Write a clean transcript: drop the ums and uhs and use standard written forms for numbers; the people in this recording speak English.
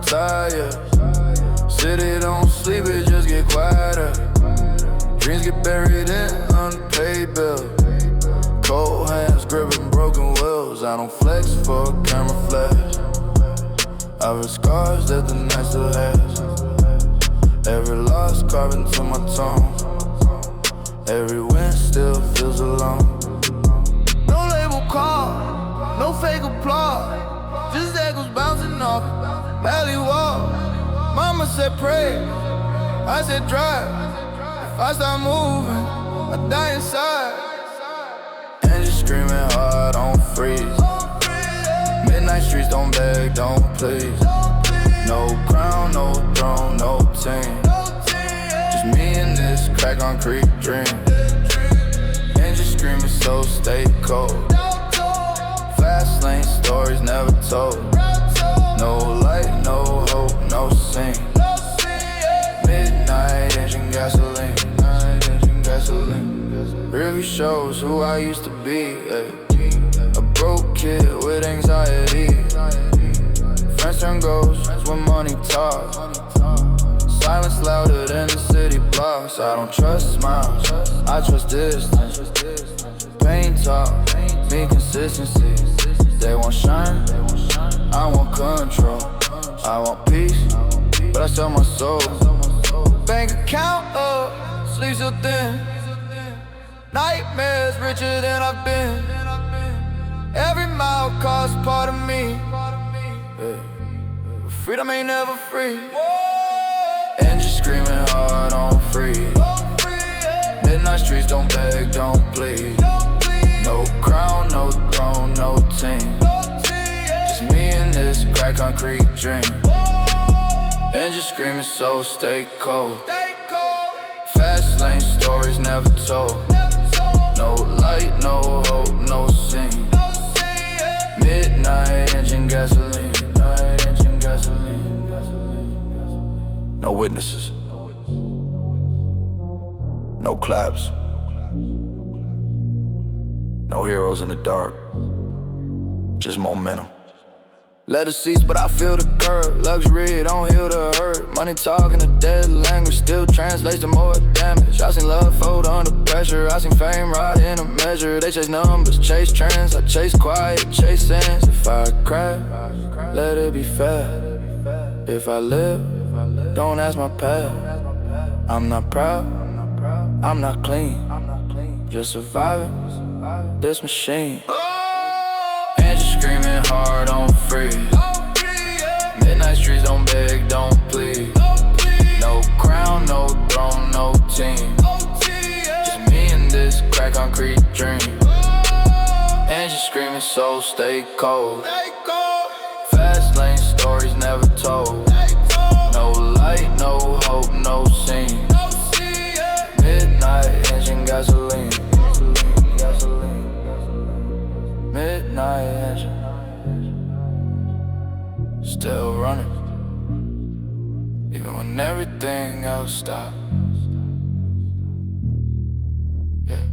tired. City don't sleep, it just get quieter. Dreams get buried in unpaid bills. Cold hands gripping broken wheels. I don't flex for a camera flash. I've heard scars that the night still has. Every loss carved into my tongue. Every win still feels alone. No label call, no fake applause. Just echoes bouncing off valley wall. Mama said pray, I said drive. If I start moving, I die inside. Engine screaming hard, don't freeze. Midnight streets, don't beg, don't please. No crown, no throne, no team. Just me and this crack concrete dream. Engine screaming, so stay cold. Fast lane stories never told. No light, no hope, no scene. Midnight engine gasoline. Review shows who I used to be. A broke kid with anxiety. Friends turn ghosts when money talks. Silence louder than the city blocks. I don't trust smiles, I trust distance. Pain talk, me consistency. They want shine, I want control. I want peace, but I sell my soul. Bank account up, sleep so thin. Nightmares richer than I've been. Every mile costs part of me. Freedom ain't never free. Engine screaming hard on free. Midnight streets, don't beg, don't plead. No crown, no throne, no team. Just me and this crack concrete dream. Engine screaming, so stay cold. Fast lane stories never told. No light, no hope, no scene. Midnight engine gasoline. No witnesses. No claps. No heroes in the dark. Just momentum. Leather seats, but I feel the curve. Luxury, don't heal the hurt. Money talking a dead language, still translates to more damage. I seen love fold under pressure. I seen fame ride in a measure. They chase numbers, chase trends. I chase quiet, chase sins. If I crack, let it be fair. If I live, don't ask my past. I'm not proud, I'm not clean. Just surviving this machine. Engine screaming hard on freeze. Midnight streets, don't beg, don't plead. No crown, no throne, no team. Just me and this crack concrete dream. Engine screaming, so stay cold. Fast lane stories never told. No light, no hope, no scene. Midnight engine gasoline. Midnight engine, still running, even when everything else stops. Yeah.